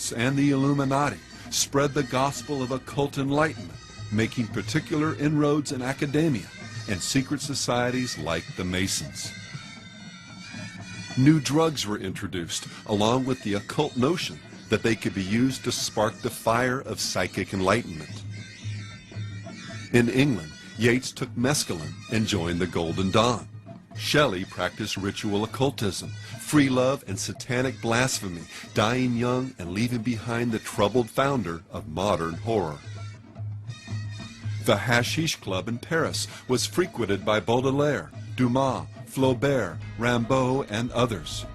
lyricists and the Illuminati spread the gospel of occult enlightenment, making particular inroads in academia and secret societies like the Masons. New drugs were introduced, along with the occult notion that they could be used to spark the fire of psychic enlightenment. In England, Yeats took mescaline and joined the Golden Dawn. Shelley practiced ritual occultism, free love, and satanic blasphemy, dying young and leaving behind the troubled founder of modern horror. The Hashish Club in Paris was frequented by Baudelaire, Dumas, Flaubert, Rimbaud, and others.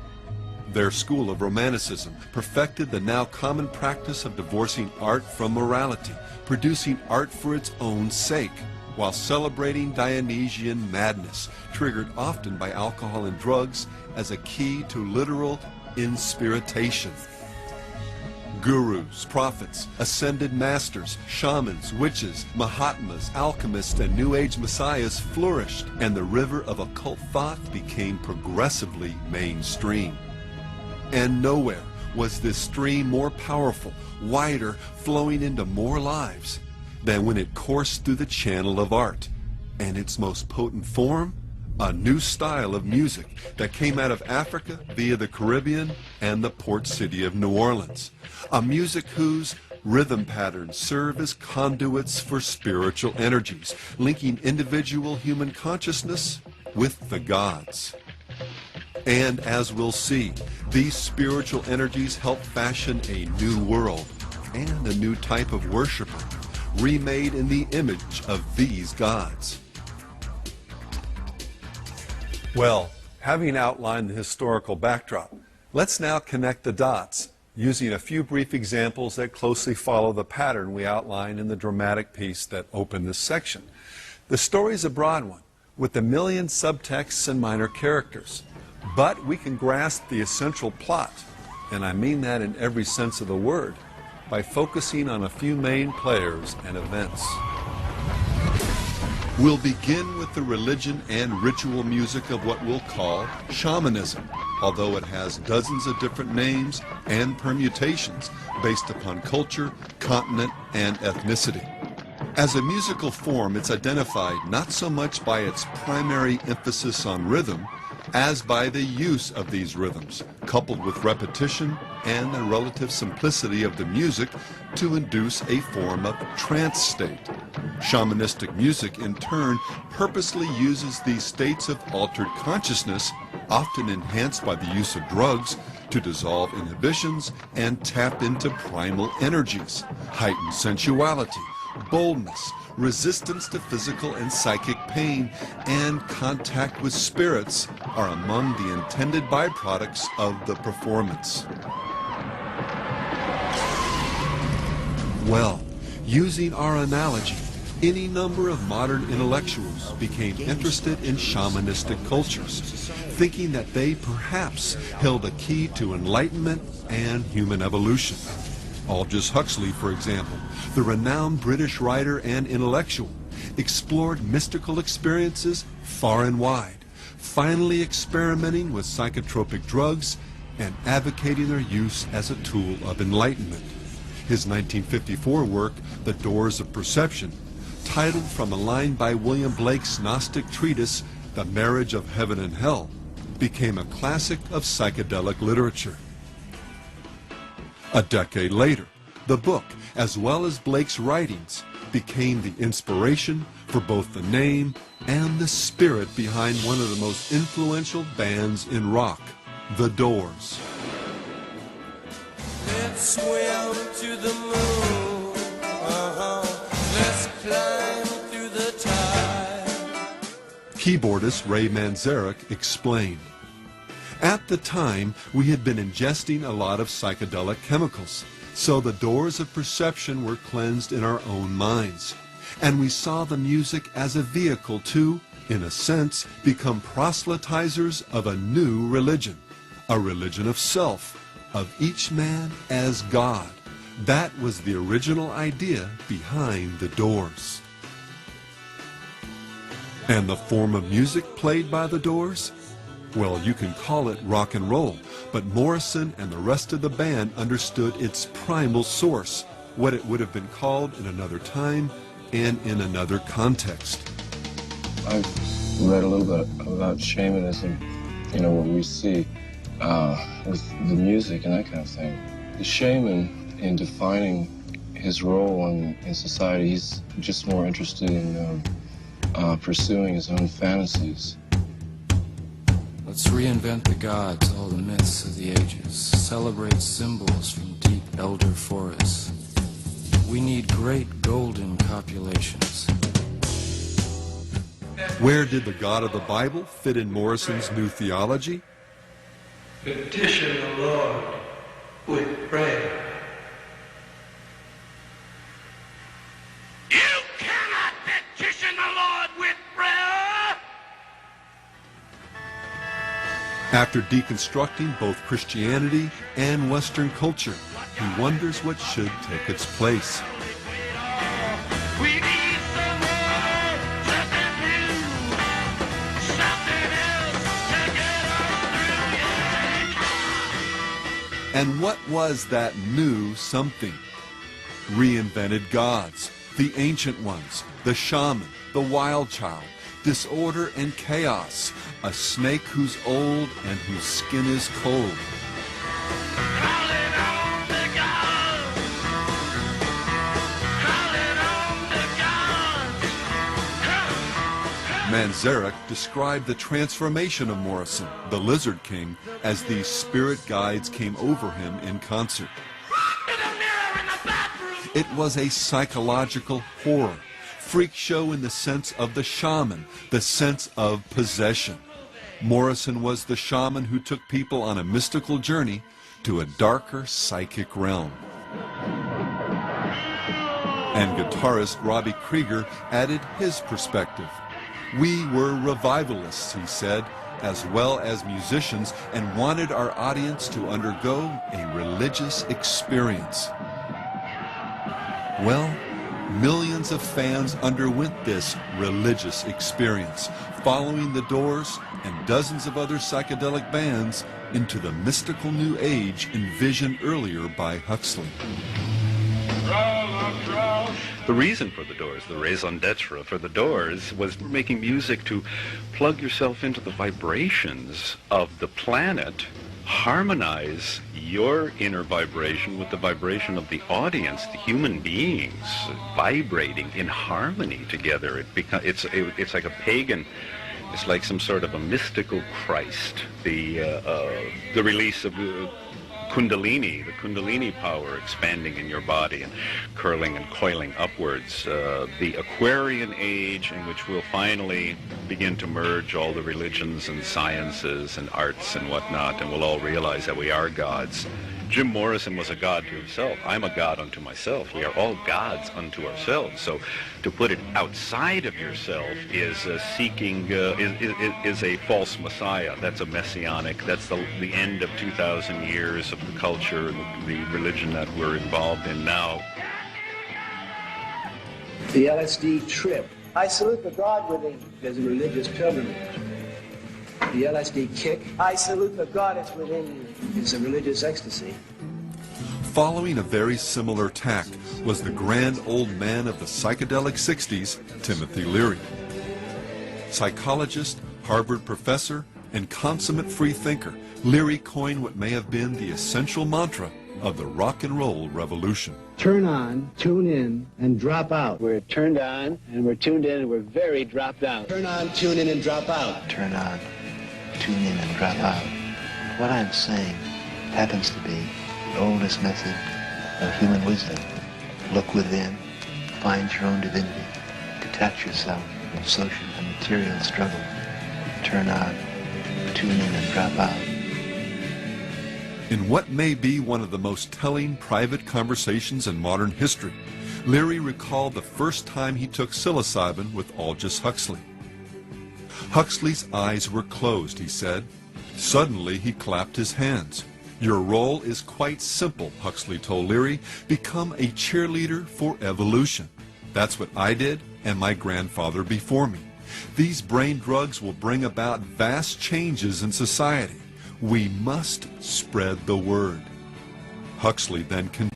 Their school of Romanticism perfected the now common practice of divorcing art from morality, producing art for its own sake, while celebrating Dionysian madness, triggered often by alcohol and drugs, as a key to literal inspiritation. Gurus, prophets, ascended masters, shamans, witches, mahatmas, alchemists, and New Age messiahs flourished, and the river of occult thought became progressively mainstream. And nowhere was this stream more powerful, wider, flowing into more lives than when it coursed through the channel of art, and its most potent form, a new style of music that came out of Africa via the Caribbean and the port city of New Orleans, a music whose rhythm patterns serve as conduits for spiritual energies, linking individual human consciousness with the gods. And as we'll see, these spiritual energies help fashion a new world and a new type of worshiper, remade in the image of these gods. Well, having outlined the historical backdrop, let's now connect the dots using a few brief examples that closely follow the pattern we outlined in the dramatic piece that opened this section. The story is a broad one, with a million subtexts and minor characters, but we can grasp the essential plot, and I mean that in every sense of the word, by focusing on a few main players and events. We'll begin with the religion and ritual music of what we'll call shamanism, although it has dozens of different names and permutations based upon culture, continent, and ethnicity. As a musical form, it's identified not so much by its primary emphasis on rhythm as by the use of these rhythms, coupled with repetition and the relative simplicity of the music to induce a form of trance state. Shamanistic music, in turn, purposely uses these states of altered consciousness, often enhanced by the use of drugs, to dissolve inhibitions and tap into primal energies, heighten sensuality, boldness, resistance to physical and psychic pain, and contact with spirits are among the intended byproducts of the performance. Well, using our analogy, any number of modern intellectuals became interested in shamanistic cultures, thinking that they perhaps held a key to enlightenment and human evolution. Aldous Huxley, for example, the renowned British writer and intellectual, explored mystical experiences far and wide, finally experimenting with psychotropic drugs and advocating their use as a tool of enlightenment. His 1954 work, The Doors of Perception, titled from a line by William Blake's Gnostic treatise, The Marriage of Heaven and Hell, became a classic of psychedelic literature. A decade later, the book, as well as Blake's writings, became the inspiration for both the name and the spirit behind one of the most influential bands in rock, The Doors. Let's swim to the moon, let's climb through the tide. Keyboardist Ray Manzarek explained, "At the time, we had been ingesting a lot of psychedelic chemicals, so the doors of perception were cleansed in our own minds, and we saw the music as a vehicle to, in a sense, become proselytizers of a new religion, a religion of self, of each man as God. That was the original idea behind the Doors." And the form of music played by the Doors? Well, you can call it rock and roll, But Morrison and the rest of the band understood its primal source, what it would have been called in another time and in another context. I've read a little bit about shamanism, you know, what we see with the music and that kind of thing. The shaman, in defining his role in society, he's just more interested in pursuing his own fantasies. Let's reinvent the gods, all the myths of the ages, celebrate symbols from deep elder forests. We need great golden copulations. Where did the God of the Bible fit in Morrison's new theology? Petition the Lord with prayer. You cannot petition the Lord with prayer! After deconstructing both Christianity and Western culture, he wonders what should take its place. We need some more, something new, something else to get us through. And what was that new something? Reinvented gods, the ancient ones, the shaman, the wild child, disorder and chaos, a snake who's old and whose skin is cold. Calling on the gods, calling on the gods. Manzarek described the transformation of Morrison, the Lizard King, as these spirit guides came over him in concert. To the mirror in the bathroom. It was a psychological horror, freak show in the sense of the shaman, the sense of possession. Morrison was the shaman who took people on a mystical journey to a darker psychic realm. And guitarist Robbie Krieger added his perspective. We were revivalists, he said, as well as musicians, and wanted our audience to undergo a religious experience. Well, millions of fans underwent this religious experience, following the Doors and dozens of other psychedelic bands into the mystical new age envisioned earlier by Huxley. The reason for the Doors, the raison d'etre for the Doors, was making music to plug yourself into the vibrations of the planet, harmonize your inner vibration with the vibration of the audience, the human beings vibrating in harmony together. It's like a pagan, it's like some sort of a mystical Christ. The release of Kundalini, the Kundalini power expanding in your body and curling and coiling upwards. The Aquarian age, in which we'll finally begin to merge all the religions and sciences and arts and whatnot, and we'll all realize that we are gods. Jim Morrison was a god to himself. I'm a god unto myself. We are all gods unto ourselves. So to put it outside of yourself is seeking, is a false messiah. That's a messianic. That's the end of 2,000 years of the culture and the religion that we're involved in now. The LSD trip. I salute the God within. There's a religious pilgrimage. The LSD kick. I salute the goddess within you. It's a religious ecstasy. Following a very similar tack was the grand old man of the psychedelic 60s, Timothy Leary. Psychologist, Harvard professor, and consummate freethinker, Leary coined what may have been the essential mantra of the rock and roll revolution. Turn on, tune in, and drop out. We're turned on, and we're tuned in, and we're very dropped out. Turn on, tune in, and drop out. Turn on, tune in, and drop out. What I'm saying happens to be the oldest method of human wisdom. Look within, find your own divinity, detach yourself from social and material struggle. Turn on, tune in, and drop out. In what may be one of the most telling private conversations in modern history, Leary recalled the first time he took psilocybin with Aldous Huxley. Huxley's eyes were closed, he said. Suddenly, he clapped his hands. Your role is quite simple, Huxley told Leary. Become a cheerleader for evolution. That's what I did and my grandfather before me. These brain drugs will bring about vast changes in society. We must spread the word. Huxley then continued.